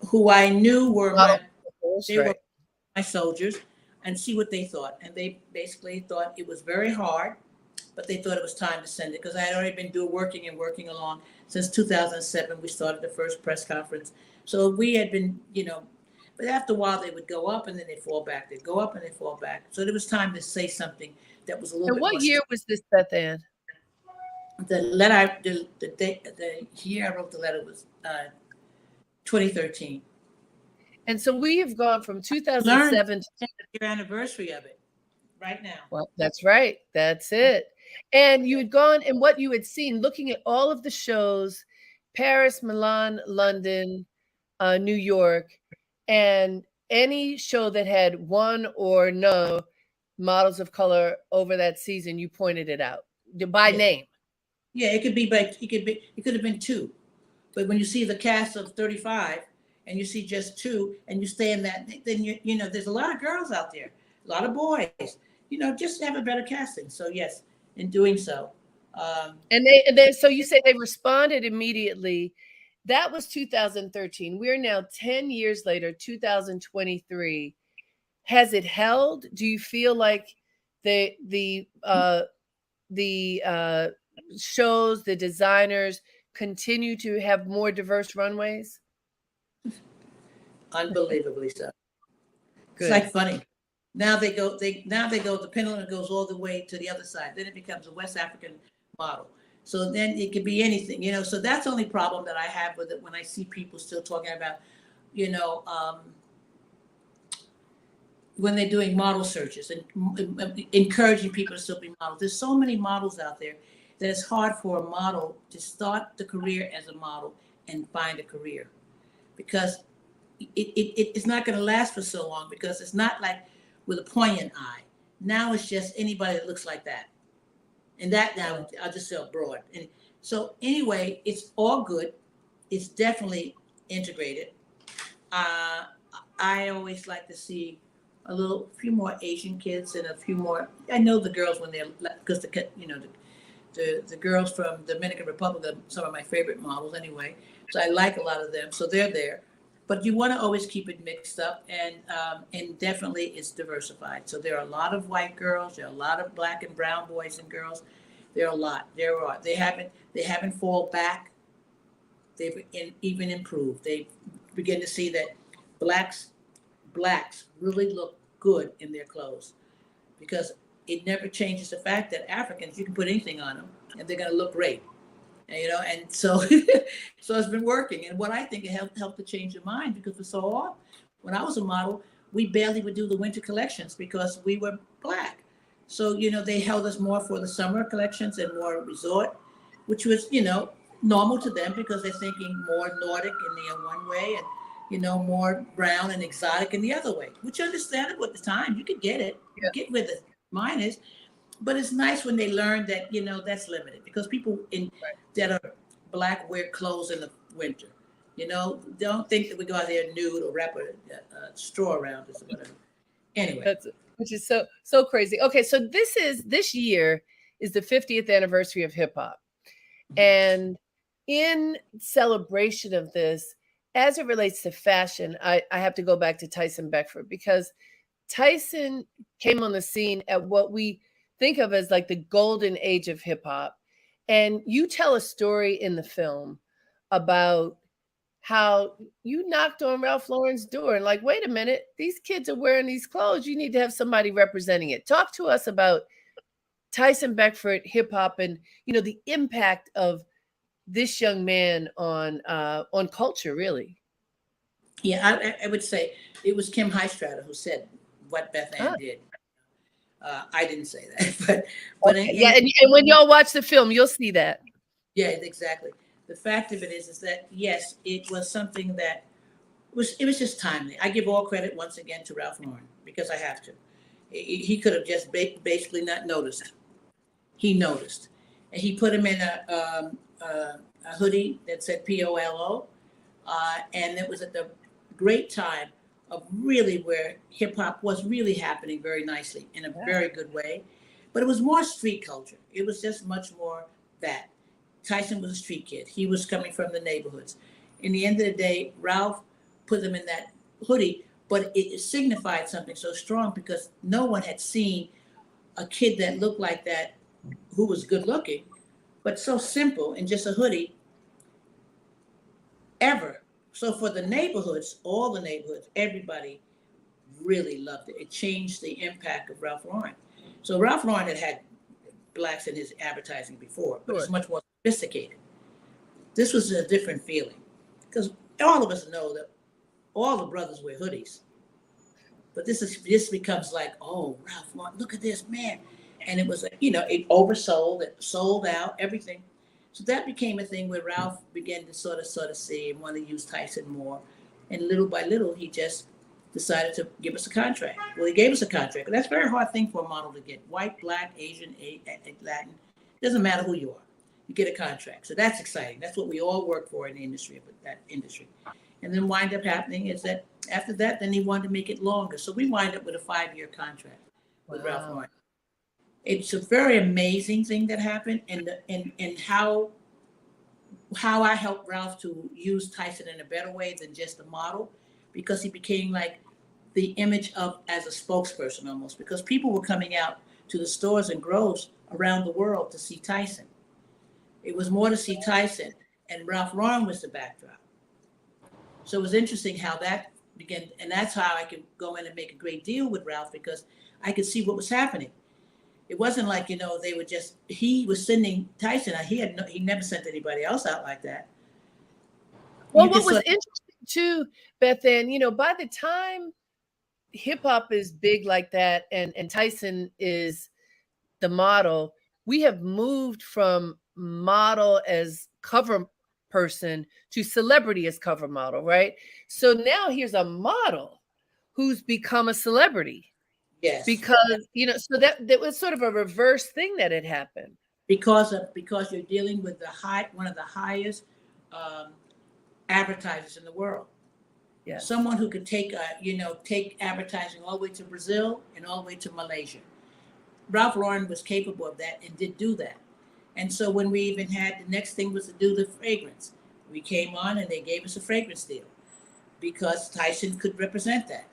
who I knew were my soldiers, and see what they thought. And they basically thought it was very hard, but they thought it was time to send it, because I had already been working along since 2007. We started the first press conference. So we had been, but after a while they would go up and then they'd fall back. They'd go up and they'd fall back. So there was time to say something that was a little bit more. What year was this, Bethann? The letter, the year I wrote the letter was 2013. And so we have gone from 2007 to the anniversary of it right now. Well, that's right. That's it. And you had gone, and what you had seen, looking at all of the shows, Paris, Milan, London, New York, and any show that had one or no models of color over that season, you pointed it out by name. Yeah, it could have been 2. But when you see the cast of 35 and you see just 2 and you stay in that, then you know, there's a lot of girls out there, a lot of boys, you know, just have a better casting. So yes, in doing so. And so you say they responded immediately. That was 2013. We're now 10 years later, 2023. Has it held? Do you feel like the shows, the designers continue to have more diverse runways? Unbelievably so. Good. It's like funny. Now they go, the pendulum goes all the way to the other side. Then it becomes a West African model. So then it could be anything, you know. So that's the only problem that I have with it when I see people still talking about, you know, when they're doing model searches and encouraging people to still be models. There's so many models out there that it's hard for a model to start the career as a model and find a career, because it's not going to last for so long, because it's not like with a poignant eye. Now it's just anybody that looks like that. And that now, I'll just say abroad. And so anyway, it's all good. It's definitely integrated. I always like to see a few more Asian kids and a few more. I know the girls when they're, because the girls from Dominican Republic are some of my favorite models anyway. So I like a lot of them. So they're there. But you want to always keep it mixed up, and definitely it's diversified. So there are a lot of white girls, there are a lot of black and brown boys and girls. There are a lot. There are. They haven't fallen back. They've even improved. They begin to see that blacks really look good in their clothes, because it never changes the fact that Africans, you can put anything on them and they're going to look great. You know, and so so it's been working. And what I think it helped to change your mind, because for so long, when I was a model, we barely would do the winter collections because we were black. So, you know, they held us more for the summer collections and more resort, which was, you know, normal to them because they're thinking more Nordic in the one way and, you know, more brown and exotic in the other way, which understandable at the time. You could get it, get where the mine is. But it's nice when they learn that, you know, that's limited, because people that are black wear clothes in the winter. You know, don't think that we go out there nude or wrap a straw around us or whatever. Anyway. Which is so crazy. Okay, so this year is the 50th anniversary of hip hop. And in celebration of this, as it relates to fashion, I have to go back to Tyson Beckford, because Tyson came on the scene at what we think of as like the golden age of hip hop. And you tell a story in the film about how you knocked on Ralph Lauren's door and like, wait a minute, these kids are wearing these clothes. You need to have somebody representing it. Talk to us about Tyson Beckford, hip hop, and, you know, the impact of this young man on culture, really. Yeah, I would say it was Kim Heistrata who said what Bethann did. I didn't say that, but okay. And when y'all watch the film, you'll see that. Yeah, exactly. The fact of it is that yes, it was something that was just timely. I give all credit once again to Ralph Lauren, because I have to. He could have just basically not noticed. He noticed, and he put him in a hoodie that said POLO, and it was at the great time of really where hip hop was really happening very nicely in a very good way. But it was more street culture. It was just much more that. Tyson was a street kid. He was coming from the neighborhoods. In the end of the day, Ralph put them in that hoodie, but it signified something so strong, because no one had seen a kid that looked like that, who was good looking, but so simple in just a hoodie ever. So for the neighborhoods, all the neighborhoods, everybody really loved it. It changed the impact of Ralph Lauren. So Ralph Lauren had blacks in his advertising before, but it's much more sophisticated. This was a different feeling, because all of us know that all the brothers wear hoodies. But this becomes like, oh, Ralph Lauren, look at this, man. And it was, you know, it oversold, it sold out, everything. So that became a thing where Ralph began to sort of see and want to use Tyson more. And little by little, he just decided to give us a contract. Well, he gave us a contract. And that's a very hard thing for a model to get. White, black, Asian, Latin, doesn't matter who you are. You get a contract. So that's exciting. That's what we all work for in the industry, that industry. And then wind up happening is that after that, then he wanted to make it longer. So we wind up with a 5-year contract with Ralph Lauren. It's a very amazing thing that happened, and how I helped Ralph to use Tyson in a better way than just a model, because he became like the image of as a spokesperson almost, because people were coming out to the stores and groves around the world to see Tyson. It was more to see Tyson, and Ralph Lauren was the backdrop. So it was interesting how that began, and that's how I could go in and make a great deal with Ralph, because I could see what was happening. It wasn't like, they were just, he was sending Tyson out. He never sent anybody else out like that. Well, what was interesting too, Bethann, by the time hip hop is big like that and Tyson is the model, we have moved from model as cover person to celebrity as cover model, right? So now here's a model who's become a celebrity. Yes. Because, so that was sort of a reverse thing that had happened. Because you're dealing with one of the highest advertisers in the world. Yes. Someone who could take advertising all the way to Brazil and all the way to Malaysia. Ralph Lauren was capable of that and did do that. And so when we even had, the next thing was to do the fragrance. We came on and they gave us a fragrance deal, because Tyson could represent that.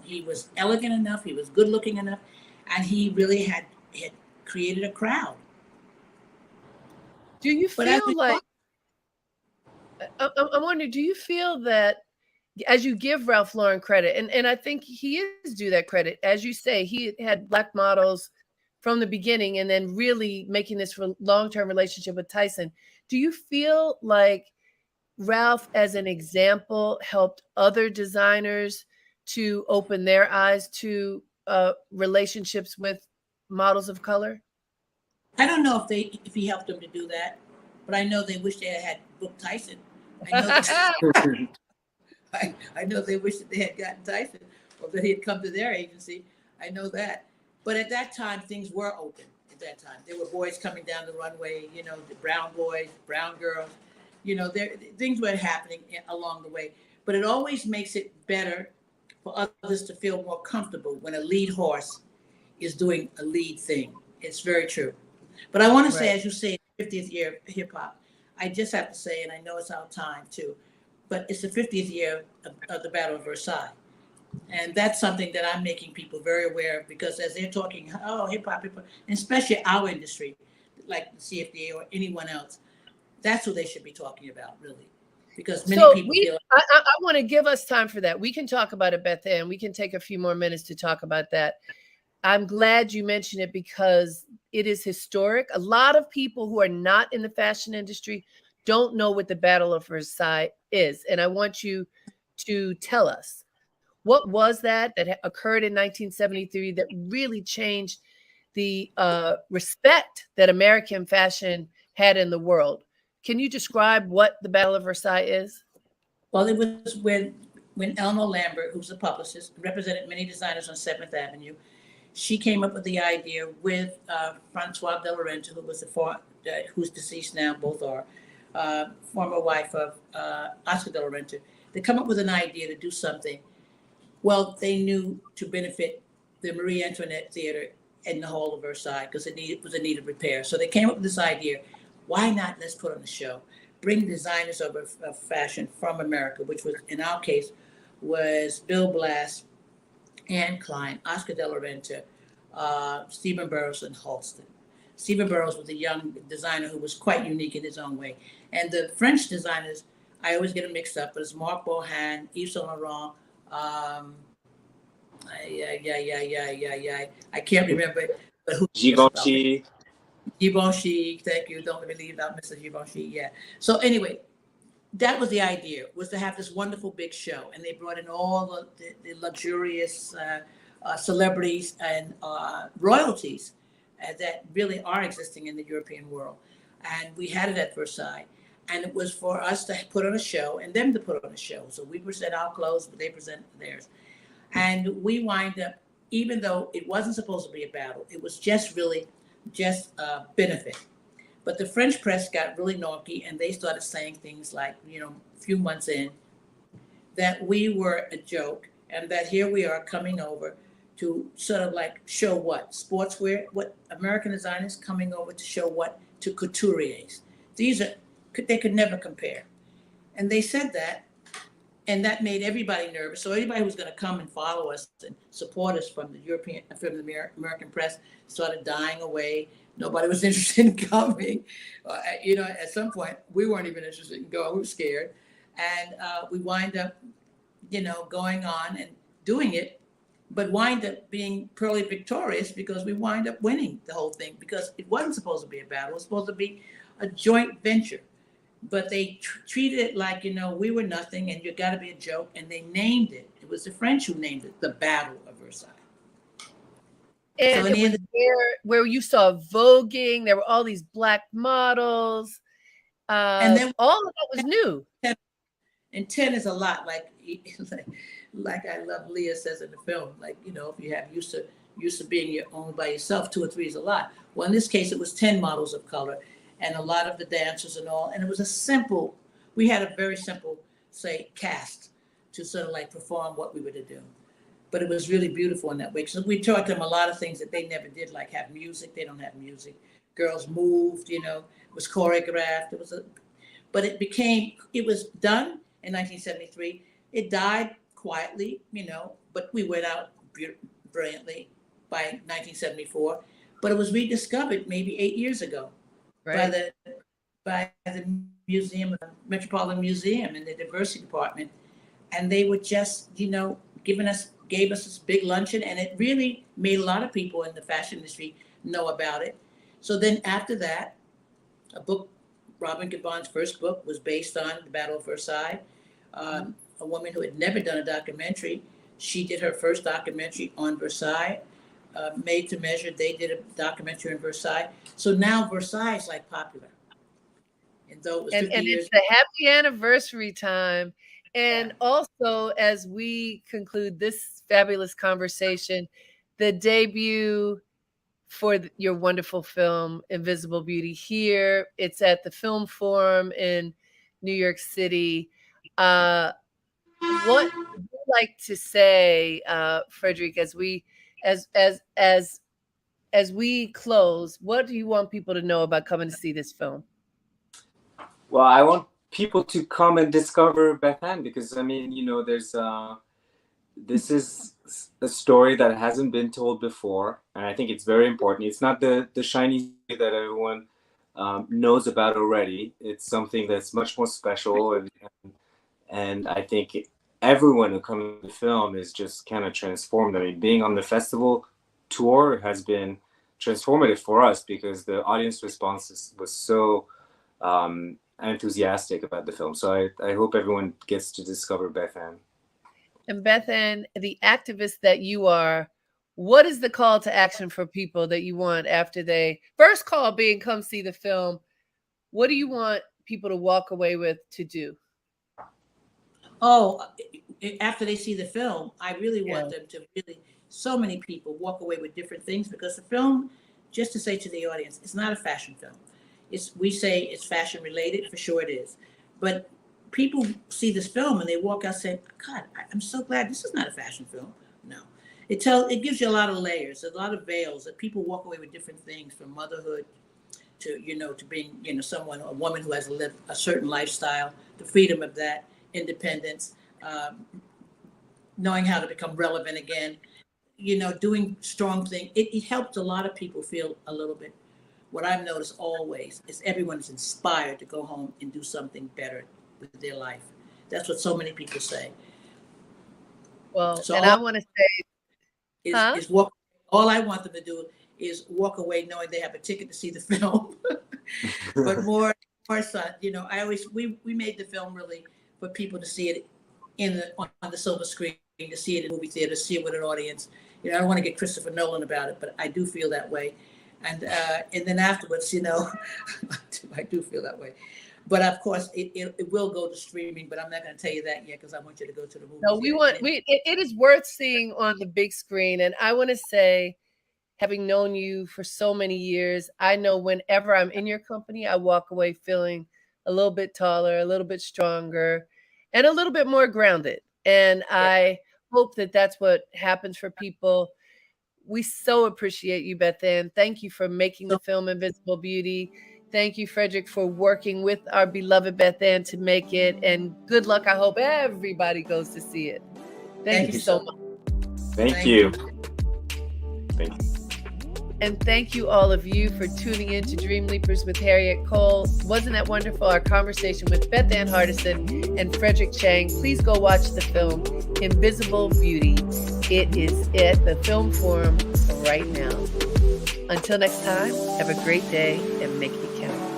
He was elegant enough, he was good looking enough, and he really had created a crowd. Do you feel like, I'm wondering, do you feel that as you give Ralph Lauren credit, and I think he is due that credit, as you say, he had black models from the beginning and then really making this long-term relationship with Tyson. Do you feel like Ralph, as an example, helped other designers to open their eyes to relationships with models of color? I don't know if he helped them to do that, but I know they wish they had booked Tyson. I know they wish that they had gotten Tyson, or that he had come to their agency. I know that. But at that time, things were open. At that time, there were boys coming down the runway. The brown boys, brown girls. Things were happening along the way, but it always makes it better for others to feel more comfortable when a lead horse is doing a lead thing. It's very true. But I want to say, as you say, 50th year of hip hop, I just have to say, and I know it's our time too, but it's the 50th year of the Battle of Versailles. And that's something that I'm making people very aware of, because as they're talking, hip hop, and especially our industry, like the CFDA or anyone else, that's what they should be talking about, really, because many people feel. I want to give us time for that. We can talk about it, Bethann. We can take a few more minutes to talk about that. I'm glad you mentioned it, because it is historic. A lot of people who are not in the fashion industry don't know what the Battle of Versailles is. And I want you to tell us, what was that occurred in 1973 that really changed the respect that American fashion had in the world? Can you describe what the Battle of Versailles is? Well, it was when Eleanor Lambert, who's a publicist, represented many designers on 7th Avenue, she came up with the idea with Francois de Laurentiis, who was who's deceased now, both are, former wife of Oscar de Laurentiis. They come up with an idea to do something. Well, they knew to benefit the Marie Antoinette Theater in the Hall of Versailles, because it was in need of repair. So they came up with this idea. Why not, let's put on a show, bring designers of fashion from America, which was, in our case, was Bill Blass, Anne Klein, Oscar de Laurentiis, Stephen Burrows, and Halston. Stephen Burrows was a young designer who was quite unique in his own way. And the French designers, I always get them mixed up, but it's Marc Bohan, Yves Saint Laurent, I can't remember, but who? Givenchy. Givenchy, thank you. Don't let me leave out Mr. Givenchy. Yeah. So anyway, that was the idea, was to have this wonderful big show, and they brought in all the luxurious celebrities and royalties that really are existing in the European world, and we had it at Versailles, and it was for us to put on a show and them to put on a show. So we present our clothes, but they present theirs. And we wind up, even though it wasn't supposed to be a battle, it was just really just a benefit. But the French press got really naughty and they started saying things like, a few months in, that we were a joke and that here we are coming over to sort of like show what? Sportswear? What? American designers coming over to show what? To couturiers. They could never compare. And they said that, and that made everybody nervous. So anybody who was going to come and follow us and support us from the American press started dying away. Nobody was interested in coming. At some point, we weren't even interested in going. We were scared. And we wind up, going on and doing it, but wind up being purely victorious because we wind up winning the whole thing because it wasn't supposed to be a battle. It was supposed to be a joint venture. But they treated it like, we were nothing and you got to be a joke. And they named it. It was the French who named it the Battle of Versailles. And so it was where you saw voguing. There were all these black models. And then all of that was new. And 10 is a lot, like I love Leah says in the film, like, if you have used to being your own by yourself, 2 or 3 is a lot. Well, in this case, it was 10 models of color and a lot of the dancers and all. And it was we had a very simple, say, cast to sort of like perform what we were to do. But it was really beautiful in that way. So we taught them a lot of things that they never did, like have music. They don't have music. Girls moved, it was choreographed. But it was done in 1973. It died quietly, but we went out brilliantly by 1974. But it was rediscovered maybe 8 years ago. Right. by the museum, Metropolitan Museum and the diversity department. And they were just, gave us this big luncheon, and it really made a lot of people in the fashion industry know about it. So then after that, Robin Gabon's first book was based on the Battle of Versailles. A woman who had never done a documentary, she did her first documentary on Versailles. Made to Measure, they did a documentary on Versailles. So now Versailles is like popular. And though it was 50 and years. It's the happy anniversary time. And also, as we conclude this fabulous conversation, the debut for your wonderful film, Invisible Beauty, here. It's at the Film Forum in New York City. What would you like to say, Frederic, as we close? What do you want people to know about coming to see this film? Well, I want people to come and discover Bethann because this is a story that hasn't been told before, and I think it's very important. It's not the shiny story that everyone knows about already. It's something that's much more special, and I think everyone who comes to the film is just kind of transformed. I mean, being on the festival tour has been transformative for us because the audience response was so enthusiastic about the film. So I hope everyone gets to discover Bethann. And Bethann, the activist that you are, what is the call to action for people that you want after they first call being come see the film? What do you want people to walk away with to do? Oh, after they see the film, I really want them to so many people walk away with different things because the film, just to say to the audience, it's not a fashion film. We say it's fashion related, for sure it is. But people see this film and they walk out saying, God, I'm so glad this is not a fashion film. No. It gives you a lot of layers, a lot of veils that people walk away with different things from motherhood to, to being, a woman who has lived a certain lifestyle, the freedom of that, independence, knowing how to become relevant again, doing strong things. It helped a lot of people feel a little bit. What I've noticed always is everyone is inspired to go home and do something better with their life. That's what so many people say. Well, so and I want to say, is walk. All I want them to do is walk away knowing they have a ticket to see the film. But more so, we made the film really for people to see it on the silver screen, to see it in movie theater, see it with an audience. I don't want to get Christopher Nolan about it, but I do feel that way. And then afterwards, I do feel that way. But of course, it will go to streaming, but I'm not going to tell you that yet because I want you to go to the movies. No, it is worth seeing on the big screen. And I want to say, having known you for so many years, I know whenever I'm in your company, I walk away feeling a little bit taller, a little bit stronger, and a little bit more grounded. And I hope that that's what happens for people. We so appreciate you, Bethann. Thank you for making the film Invisible Beauty. Thank you, Frederic, for working with our beloved Bethann to make it. And good luck. I hope everybody goes to see it. Thank you so much. Thank you. Thank you. And thank you, all of you, for tuning in to Dreamleapers with Harriet Cole. Wasn't that wonderful? Our conversation with Bethann Hardison and Frederic Tcheng. Please go watch the film Invisible Beauty. It is at the Film Forum right now. Until next time, have a great day and make it count.